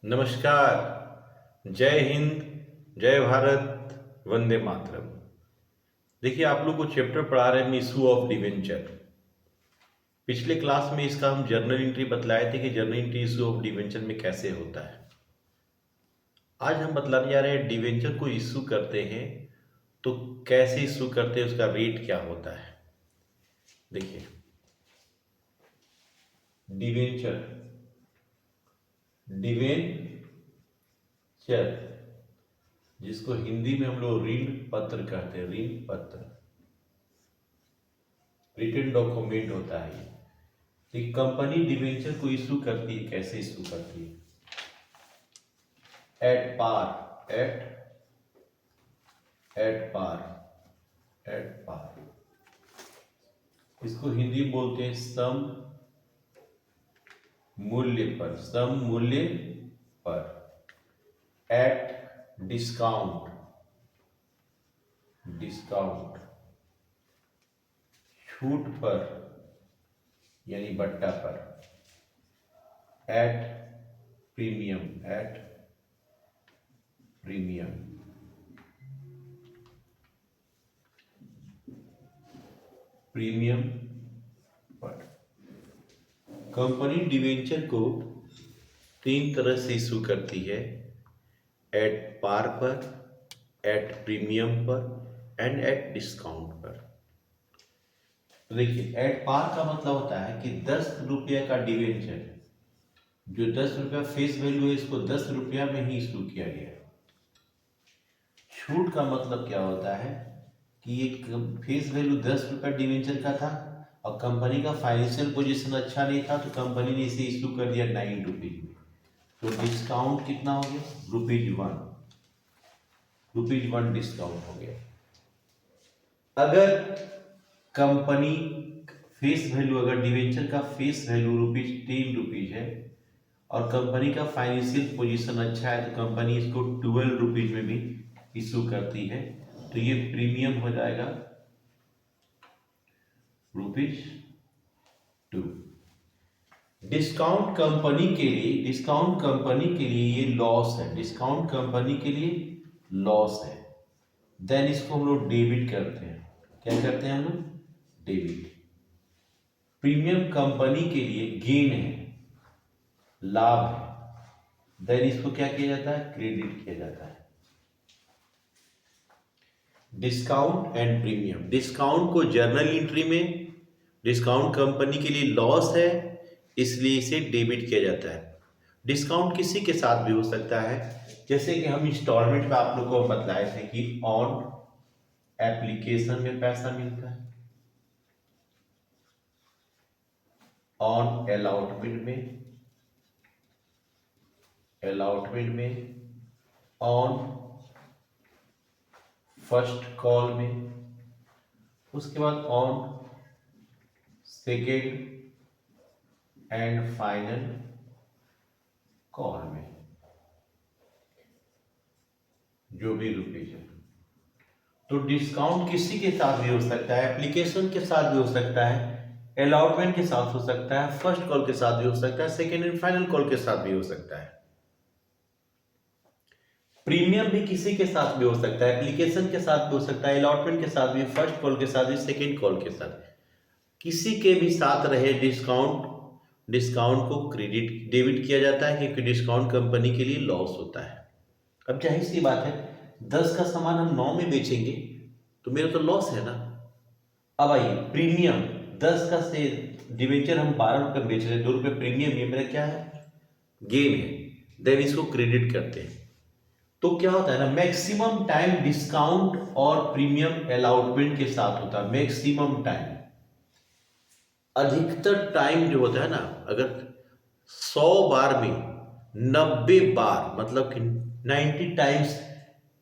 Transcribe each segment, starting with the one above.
नमस्कार। जय हिंद, जय भारत, वंदे मातरम। देखिए, आप लोग को चैप्टर पढ़ा रहे हैं इशू ऑफ डिवेंचर। पिछले क्लास में इसका हम जर्नल एंट्री बतलाए थे कि journal entry issue of debenture में कैसे होता है। आज हम बतलाने जा रहे हैं डिवेंचर को इशू करते हैं तो कैसे इशू करते हैं, उसका रेट क्या होता है। देखिए, डिवेंचर डिवेंचर जिसको हिंदी में हम लोग ऋण पत्र कहते हैं, ऋण पत्र, रिटन डॉक्यूमेंट होता है। ये कंपनी डिवेंचर को इशू करती है, कैसे इशू करती है? At par, at par. इसको हिंदी में बोलते हैं सम मूल्य पर, सम मूल्य पर। At discount, discount. छूट पर यानी बट्टा पर। At premium, at premium. Premium पर। कंपनी डिवेंचर को तीन तरह से इशू करती है: एट पार पर, एट प्रीमियम पर एंड एट डिस्काउंट पर। तो देखिए, एट पार का मतलब होता है कि 10 रुपये का डिवेंचर, जो 10 रुपया फेस वैल्यू है, इसको 10 रुपया में ही इशू किया गया। छूट का मतलब क्या होता है कि एक फेस वैल्यू 10 रुपया डिवेंचर का था और कंपनी का फाइनेंशियल पोजीशन अच्छा नहीं था, तो कंपनी ने इसे इशू कर दिया 9 रुपीज में। तो डिस्काउंट कितना हो गया? ₹1, ₹1 डिस्काउंट हो गया। अगर कंपनी फेस वैल्यू, अगर डिवेंचर का फेस वैल्यू ₹10 है और कंपनी का फाइनेंशियल पोजीशन अच्छा है, तो कंपनी इसको 12 रुपीज में भी इशू करती है, तो ये प्रीमियम हो जाएगा ₹2। डिस्काउंट कंपनी के लिए, डिस्काउंट कंपनी के लिए ये लॉस है, डिस्काउंट कंपनी के लिए लॉस है। देन इसको हम लोग डेबिट करते हैं। क्या करते हैं हम लोग? डेबिट। प्रीमियम कंपनी के लिए गेन है, लाभ है। देन इसको क्या किया जाता है? क्रेडिट किया जाता है। Discount and premium. डिस्काउंट को जर्नल एंट्री में डिस्काउंट कंपनी के लिए लॉस है, इसलिए इसे डेबिट किया जाता है। डिस्काउंट किसी के साथ भी हो सकता है, जैसे कि हम इंस्टॉलमेंट में आप लोगों को बतलाए थे कि ऑन एप्लीकेशन में पैसा मिलता है, ऑन अलॉटमेंट में, ऑन फर्स्ट कॉल में, उसके बाद on second and final call में, जो भी रुपीज है। तो डिस्काउंट किसी के साथ भी हो सकता है, एप्लीकेशन के साथ भी हो सकता है, अलॉटमेंट के साथ हो सकता है, फर्स्ट कॉल के साथ भी हो सकता है, सेकेंड एंड फाइनल कॉल के साथ भी हो सकता है। प्रीमियम भी किसी के साथ भी हो सकता है, एप्लीकेशन के साथ भी हो सकता है, अलॉटमेंट के साथ भी, फर्स्ट कॉल के साथ भी, सेकेंड कॉल के साथ। किसी के भी साथ रहे डिस्काउंट, डिस्काउंट को क्रेडिट डेबिट किया जाता है, क्योंकि डिस्काउंट कंपनी के लिए लॉस होता है। अब जाहिर सी बात है, 10 का सामान हम 9 में बेचेंगे तो मेरा तो लॉस है ना। अब आइए, प्रीमियम 10 का से डिवेंचर हम 12 रुपये बेच रहे हैं, 2 रुपये प्रीमियम, ये मेरा क्या है? गेन है। देन इसको क्रेडिट करते हैं। तो क्या होता है ना, मैक्सिमम टाइम डिस्काउंट और प्रीमियम अलॉटमेंट के साथ होता है। मैक्सिमम टाइम, अधिकतर टाइम जो होता है ना, अगर 100 बार में 90 बार, मतलब कि 90 टाइम्स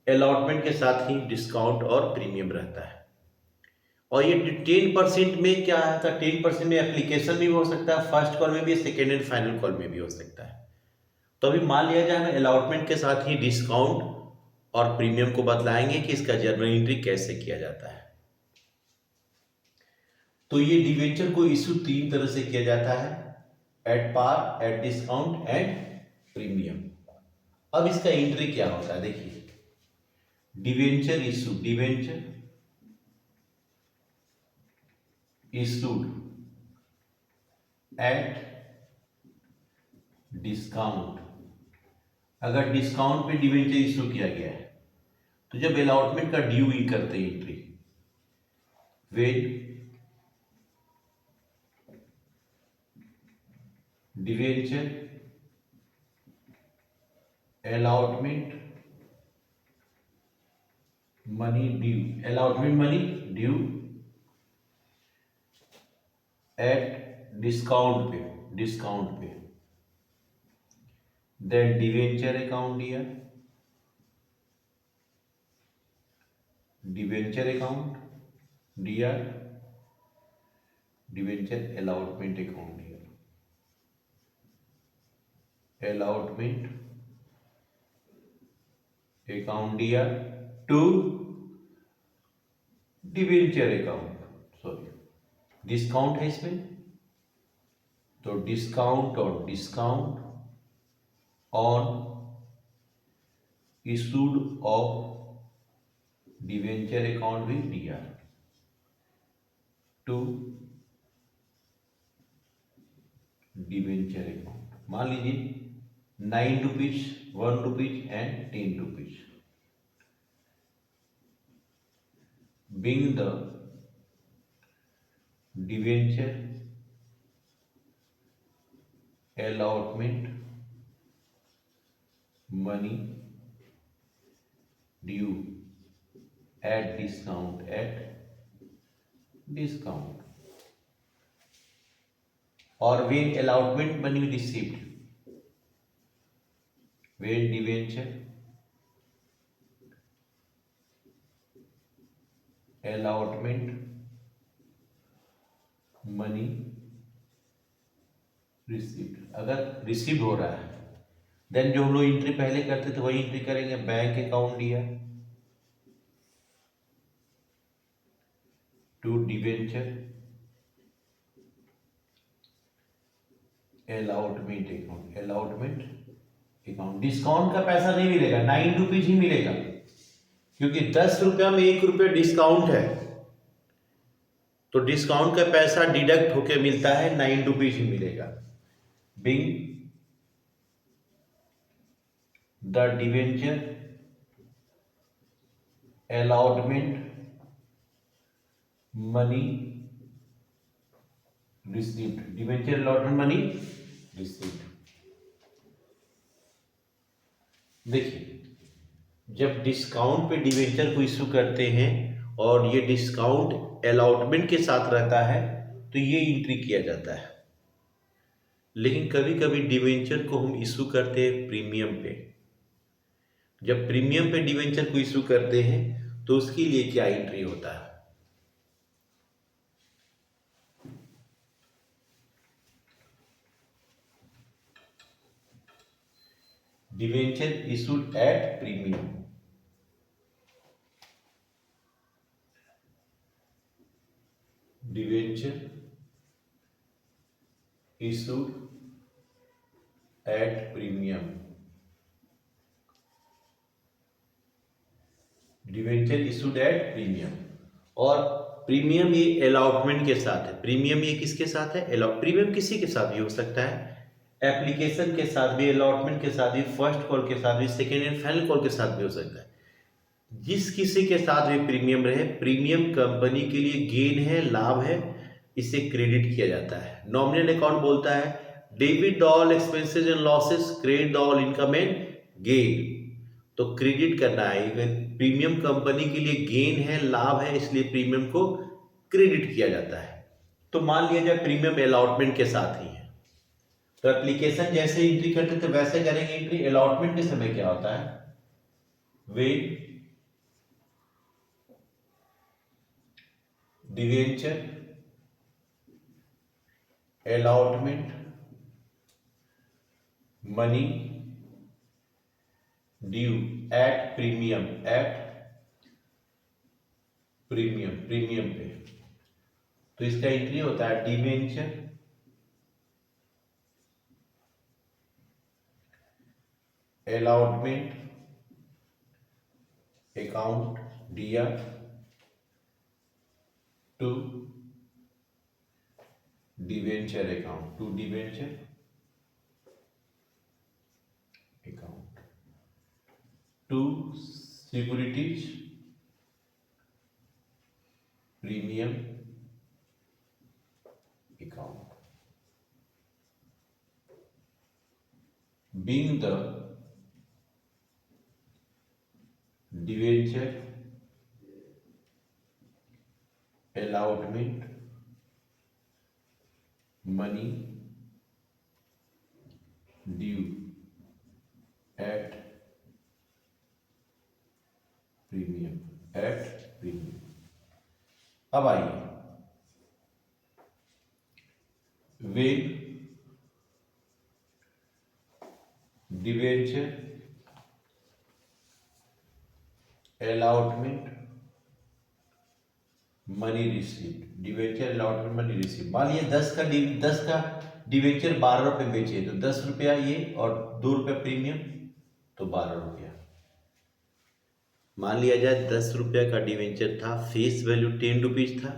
अलॉटमेंट के साथ ही डिस्काउंट और प्रीमियम रहता है। और ये 10% में क्या आता है? 10% में एप्लीकेशन में भी हो सकता है, फर्स्ट कॉल में भी, सेकेंड एंड फाइनल कॉल में भी हो सकता है। तो अभी मान लिया जाए, हम अलॉटमेंट के साथ ही डिस्काउंट और प्रीमियम को बतलाएंगे कि इसका जर्नल एंट्री कैसे किया जाता है। तो ये डिवेंचर को इशू 3 तरह से किया जाता है: at par, at discount and premium. अब इसका एंट्री क्या होता है देखिए, डिवेंचर इशूड एट डिस्काउंट। अगर डिस्काउंट पे डिवेंचर इशू किया गया है तो जब अलॉटमेंट का ड्यू ही करते हैं entry, when debenture allotment money due at discount पे then debenture account dr debenture allotment account allotment account dr to debenture account, sorry discount है इसमें, तो discount on issued of debenture account with DR to debenture account. मान लीजिए 9 rupees, 1 rupees and 10 rupees. being the debenture allotment money due at discount or when allotment money received, when debenture allotment money received, अगर receive हो रहा है then जो हम लोग entry पहले करते थे वही एंट्री करेंगे, बैंक अकाउंट दिया to debenture allotment account. Discount का पैसा नहीं मिलेगा, 9 रुपीज ही मिलेगा, क्योंकि 10 रुपया में 1 रुपया डिस्काउंट है, तो डिस्काउंट का पैसा डिडक्ट होके मिलता है, 9 रुपीज ही मिलेगा। Being the debenture allotment money received, debenture allotment money received. देखिए जब डिस्काउंट पे डिवेंचर को इशू करते हैं और ये डिस्काउंट अलॉटमेंट के साथ रहता है तो ये एंट्री किया जाता है। लेकिन कभी कभी डिवेंचर को हम इशू करते हैं प्रीमियम पे। जब प्रीमियम पे डिवेंचर को इशू करते हैं तो उसके लिए क्या एंट्री होता है, debenture issued at premium, debenture issued at premium, debenture issued at premium. और प्रीमियम ये अलॉटमेंट के साथ है, प्रीमियम ये किसके साथ है, प्रीमियम किसी के साथ भी हो सकता है, एप्लीकेशन के साथ भी, अलॉटमेंट के साथ भी, फर्स्ट कॉल के साथ भी, सेकेंड एंड फाइनल कॉल के साथ भी हो सकता है। जिस किसी के साथ भी प्रीमियम रहे, प्रीमियम कंपनी के लिए गेन है, लाभ है, इसे क्रेडिट किया जाता है। नॉमिनल अकाउंट बोलता है debit all expenses and losses, credit all income and gain, तो क्रेडिट करना है। प्रीमियम कंपनी के लिए गेन है, लाभ है, इसलिए प्रीमियम को क्रेडिट किया जाता है। तो मान लिया जाए प्रीमियम अलॉटमेंट के साथ ही है, तो एप्लीकेशन जैसे एंट्री करते थे वैसे करेंगे एंट्री। अलॉटमेंट के समय क्या होता है, वे debenture allotment money due at premium पे, तो इसका एंट्री होता है डिवेंचर allotment account दिया to debenture account, to debenture account, to securities premium account, being the debenture allotment money due at premium, अब आइए when debenture allotment money received, debenture allotment money receive, मान लीजिए 10 का debenture 12 रुपये बेचे तो 10 रुपया ये और 2 रुपये प्रीमियम तो 12 रुपया। मान लिया जाए 10 रुपया का डिवेंचर था, फेस वैल्यू 10 रुपीज था,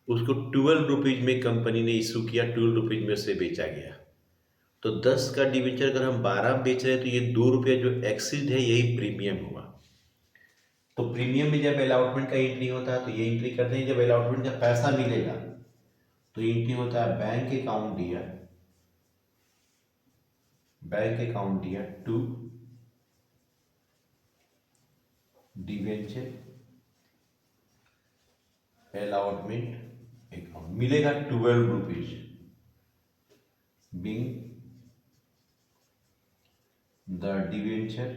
उसको 12 रुपीज में कंपनी ने इशू किया, 12 रुपीज में से बेचा गया। तो 10 का डिवेंचर अगर हम 12 बेच रहे हैं तो ये 2 रुपया जो एक्सीड है यही प्रीमियम हुआ। तो प्रीमियम में जब अलॉटमेंट का एंट्री होता है तो ये एंट्री करते हैं, जब अलॉटमेंट का पैसा मिलेगा तो एंट्री होता है बैंक अकाउंट दिया टू डिवेंचर अलॉटमेंट अकाउंट, मिलेगा 12 rupees being the debenture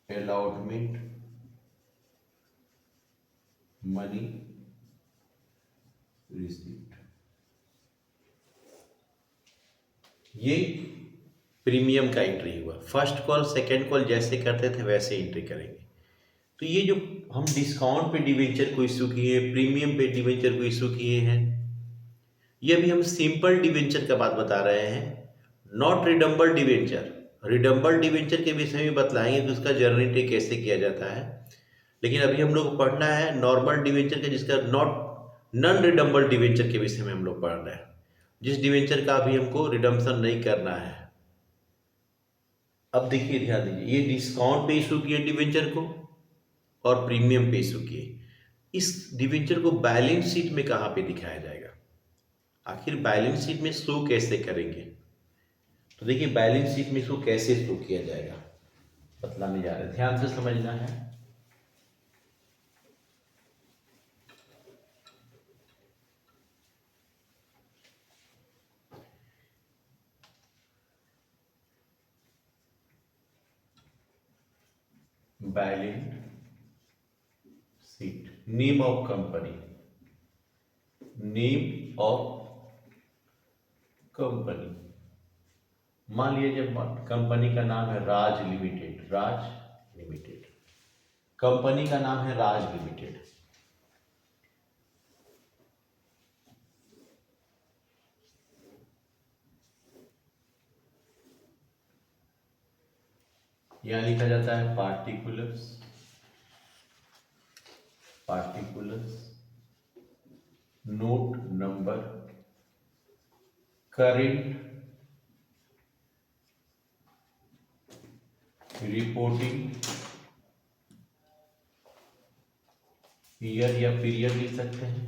allotment money received। ये प्रीमियम का एंट्री हुआ। फर्स्ट कॉल सेकंड कॉल जैसे करते थे वैसे एंट्री करेंगे। तो ये जो हम डिस्काउंट पे डिवेंचर को इशू किए, प्रीमियम पे डिवेंचर को इशू किए हैं, ये अभी हम सिंपल डिवेंचर का बात बता रहे हैं, नॉट रिडम्बल डिवेंचर। रिडम्बल डिवेंचर के विषय में बतलाएंगे कि उसका जर्नल एंट्री कैसे किया जाता है, लेकिन अभी हम लोग को पढ़ना है नॉर्मल डिवेंचर के, जिसका नॉन रिडम्बल डिवेंचर के विषय में हम लोग पढ़ रहे हैं, जिस डिवेंचर का अभी हमको रिडम्पशन नहीं करना है। अब देखिए, ध्यान दीजिए, ये डिस्काउंट पे इशू किए डिवेंचर को और प्रीमियम पे इशू किए। इस डिवेंचर को बैलेंस शीट में कहाँ पे दिखाया जाएगा, आखिर बैलेंस शीट में शो कैसे करेंगे? तो देखिए, बैलेंस शीट में इसको कैसे शो किया जाएगा बतलाने जा रहे हैं, ध्यान से समझना है। Balance sheet, name of company, name of company, मान लीजिए जब कंपनी का नाम है राज लिमिटेड, कंपनी का नाम है राज लिमिटेड। यहां लिखा जाता है particulars note number current reporting year या पीरियड लिख सकते हैं,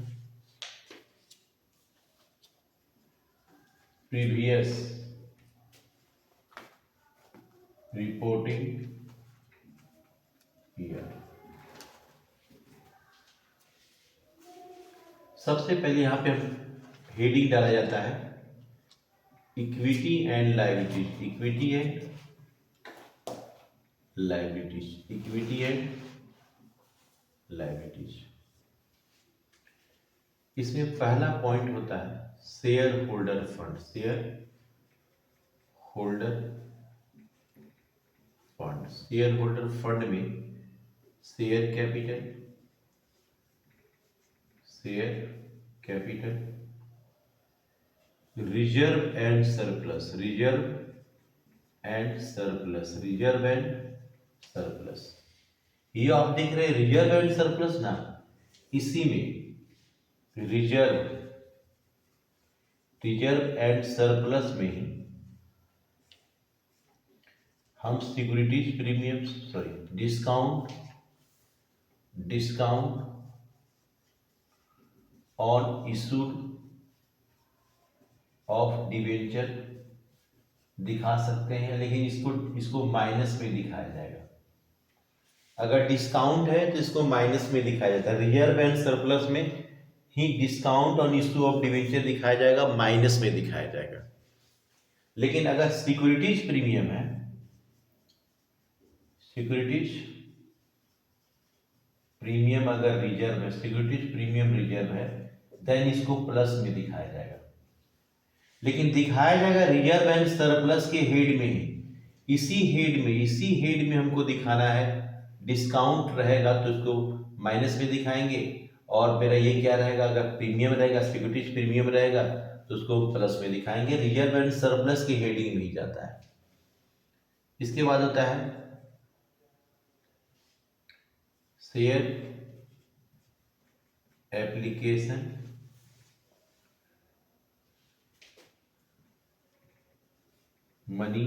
प्रीवियस रिपोर्टिंग ईयर। सबसे पहले यहां पे हेडिंग डाला जाता है equity and liabilities, equity and liabilities. इसमें पहला पॉइंट होता है share holder fund, share holder fund में share capital reserve and surplus, reserve and surplus, reserve and surplus. ये आप देख रहे हैं रिजर्व एंड सरप्लस ना, इसी में रिजर्व एंड सरप्लस में ही हम securities premium, sorry discount on issued of debenture दिखा सकते हैं, लेकिन इसको माइनस में दिखाया जाएगा। अगर डिस्काउंट है तो इसको माइनस में दिखाया जाता है। रिजर्व एंड सरप्लस में ही discount on issue of debenture दिखाया जाएगा, माइनस में दिखाया जाएगा। लेकिन अगर सिक्योरिटीज प्रीमियम है, सिक्योरिटीज प्रीमियम अगर रिजर्व है, सिक्योरिटीज प्रीमियम रिजर्व है, देन इसको प्लस में दिखाया जाएगा। लेकिन दिखाया जाएगा रिजर्व एंड सरप्लस के हेड में ही, इसी हेड में हमको दिखाना है। डिस्काउंट रहेगा तो इसको माइनस में दिखाएंगे, और मेरा ये क्या रहेगा, अगर प्रीमियम रहेगा, सिक्योरिटीज प्रीमियम रहेगा तो उसको प्लस में दिखाएंगे। रिजर्व एंड सरप्लस की हेडिंग में ही जाता है। इसके बाद होता है शेयर एप्लीकेशन मनी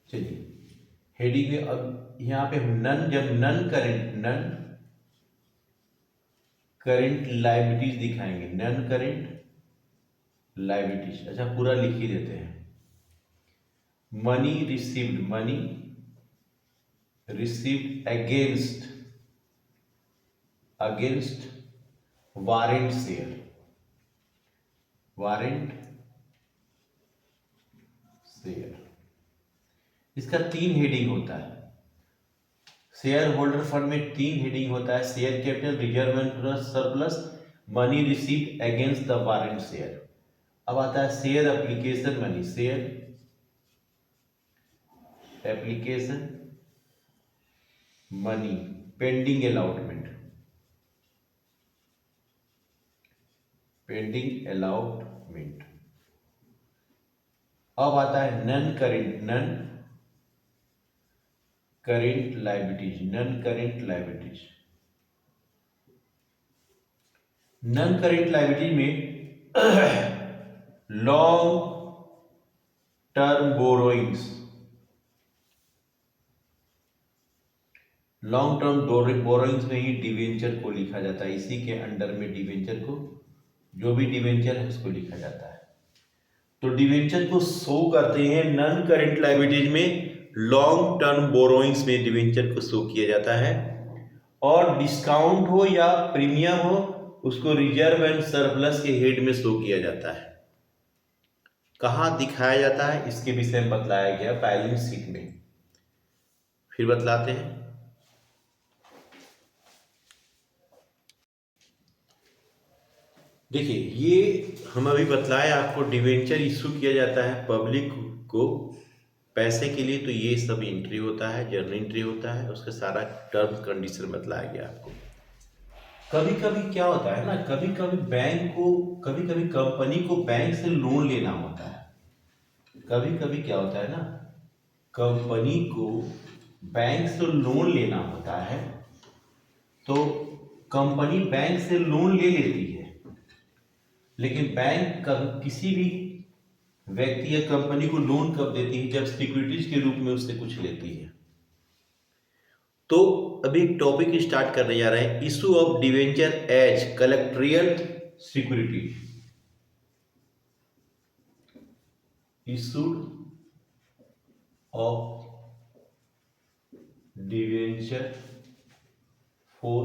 चलिए हेडिंग में अब यहां पे जब नन करेंट लायबिलिटीज दिखाएंगे, नन करेंट लायबिलिटीज, अच्छा पूरा लिख ही देते हैं। Money received against warrant share, इसका 3 हेडिंग होता है। शेयर होल्डर फंड में 3 हेडिंग होता है, share capital, reserve and surplus, money received against the warrant share. अब आता है share application money, share application money pending allotment, अब आता है non current liabilities, non current liabilities में लॉन्ग टर्म बोरोइंग्स, में ही डिवेंचर को लिखा जाता है। इसी के अंडर में डिवेंचर को, जो भी डिवेंचर है उसको लिखा जाता है। तो डिवेंचर को शो करते हैं नन करेंट लायबिलिटीज में, लॉन्ग टर्म बोरोइंग्स में डिवेंचर को शो किया जाता है। और डिस्काउंट हो या प्रीमियम हो, उसको रिजर्व एंड सरप्लस के हेड में शो किया जाता है। कहां दिखाया जाता है इसके विषय में बतलाया गया बैलेंस शीट में, फिर बतलाते हैं। देखिए ये हम अभी बतलाए आपको, डिवेंचर इशू किया जाता है पब्लिक को पैसे के लिए, तो ये सब एंट्री होता है, जर्नल एंट्री होता है, उसका सारा टर्म्स कंडीशन बतलाया गया आपको। कभी कभी क्या होता है ना, कभी कभी कंपनी को बैंक से लोन लेना होता है। कभी कभी क्या होता है ना, कंपनी को बैंक से लोन लेना होता है, तो कंपनी बैंक से लोन ले लेती है, लेकिन बैंक किसी भी व्यक्ति या कंपनी को लोन कब देती है, जब सिक्योरिटीज के रूप में उससे कुछ लेती है। तो अभी एक टॉपिक स्टार्ट करने जा रहे हैं, issue of debenture as collateral security, issued of debenture for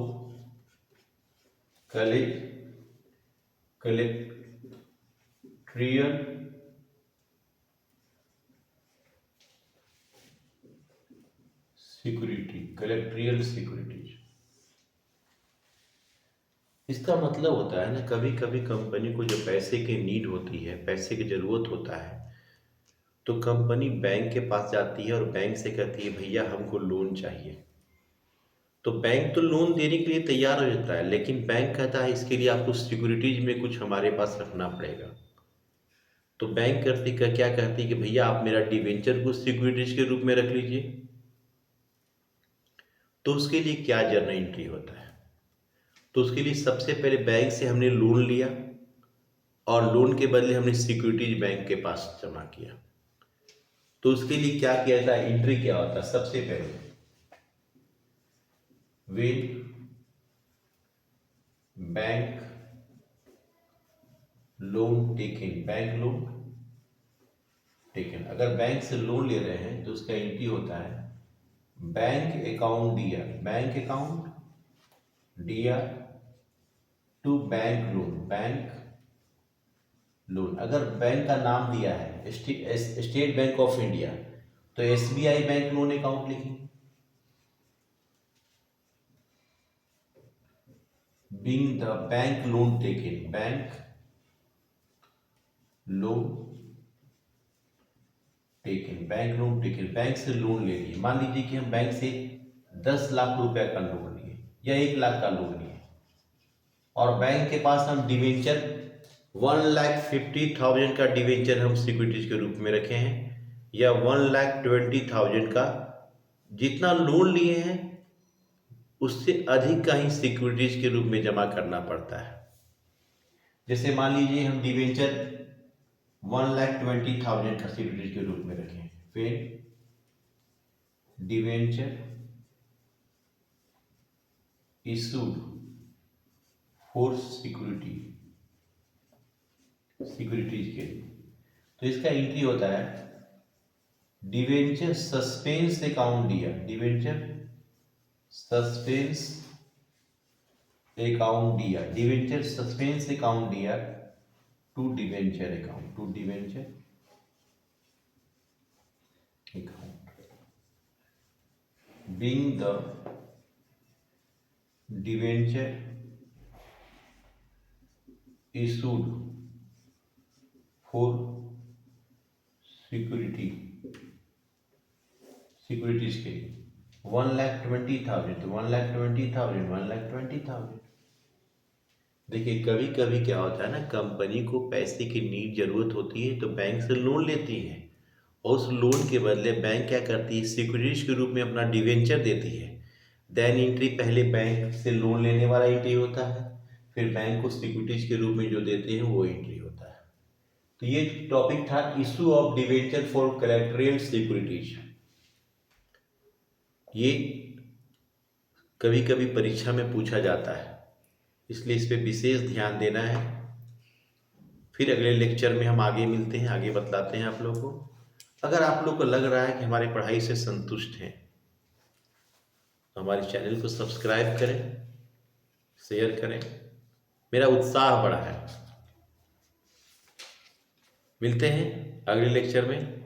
collateral securities. इसका मतलब होता है ना, कभी कभी कंपनी को जो पैसे की नीड होती है, पैसे की जरूरत होता है, तो कंपनी बैंक के पास जाती है और बैंक से कहती है भैया हमको लोन चाहिए। तो तो बैंक तो लोन देने के लिए तैयार हो जाता है, लेकिन बैंक कहता है इसके लिए आपको सिक्योरिटीज में कुछ हमारे पास रखना पड़ेगा। तो बैंक करती का क्या कहती है कि भैया आप मेरा डिवेंचर को सिक्योरिटीज के रूप में रख लीजिए। तो उसके लिए क्या जर्नल एंट्री होता है? तो उसके लिए सबसे पहले बैंक से हमने लोन लिया और लोन के बदले हमने सिक्योरिटीज बैंक के पास जमा किया। तो उसके लिए क्या किया था, एंट्री क्या होता है? सबसे पहले will bank loan taken, bank loan taken. अगर बैंक से लोन ले रहे हैं तो उसका एंट्री होता है bank account DR, bank account DR to bank loan, bank loan. अगर बैंक का नाम दिया है स्टेट बैंक ऑफ इंडिया तो एसबीआई बैंक लोन अकाउंट लिखेंगे। Being the bank loan taken, bank loan taken, bank loan taken, bank से loan ले लिए। मान लीजिए कि हम बैंक से 10 लाख रुपए का लोन लिए या 1 लाख का लोन लिए और बैंक के पास हम डिवेंचर 1,50,000 का डिवेंचर हम सिक्योरिटीज के रूप में रखे हैं या 1,20,000 का, जितना लोन लिए हैं उससे अधिक का ही सिक्योरिटीज के रूप में जमा करना पड़ता है। जैसे मान लीजिए हम डिवेंचर 1,20,000 का सिक्योरिटीज के रूप में रखें, फिर डिवेंचर इशूड फॉर सिक्योरिटीज के, तो इसका एंट्री होता है डिवेंचर सस्पेंस अकाउंट दिया, डिवेंचर सस्पेंस अकाउंट दिया, डिवेंचर सस्पेंस अकाउंट दिया to debenture account, to debenture account being the debenture issued for securities के 1,20,000, तो 1,20,000, 1,20,000। देखिए कभी कभी क्या होता है ना, कंपनी को पैसे की नीड जरूरत होती है तो बैंक से लोन लेती है और उस लोन के बदले बैंक क्या करती है, सिक्योरिटीज के रूप में अपना डिवेंचर देती है। देन एंट्री पहले बैंक से लोन लेने वाला एंट्री होता है, फिर बैंक को सिक्योरिटीज के रूप में जो देते हैं वो एंट्री होता है। तो ये टॉपिक था issue of debenture for collateral securities. ये कभी कभी परीक्षा में पूछा जाता है, इसलिए इस पर विशेष ध्यान देना है। फिर अगले लेक्चर में हम आगे मिलते हैं, आगे बतलाते हैं आप लोगों को। अगर आप लोग को लग रहा है कि हमारी पढ़ाई से संतुष्ट हैं तो हमारे चैनल को सब्सक्राइब करें, शेयर करें, मेरा उत्साह बढ़ा है। मिलते हैं अगले लेक्चर में।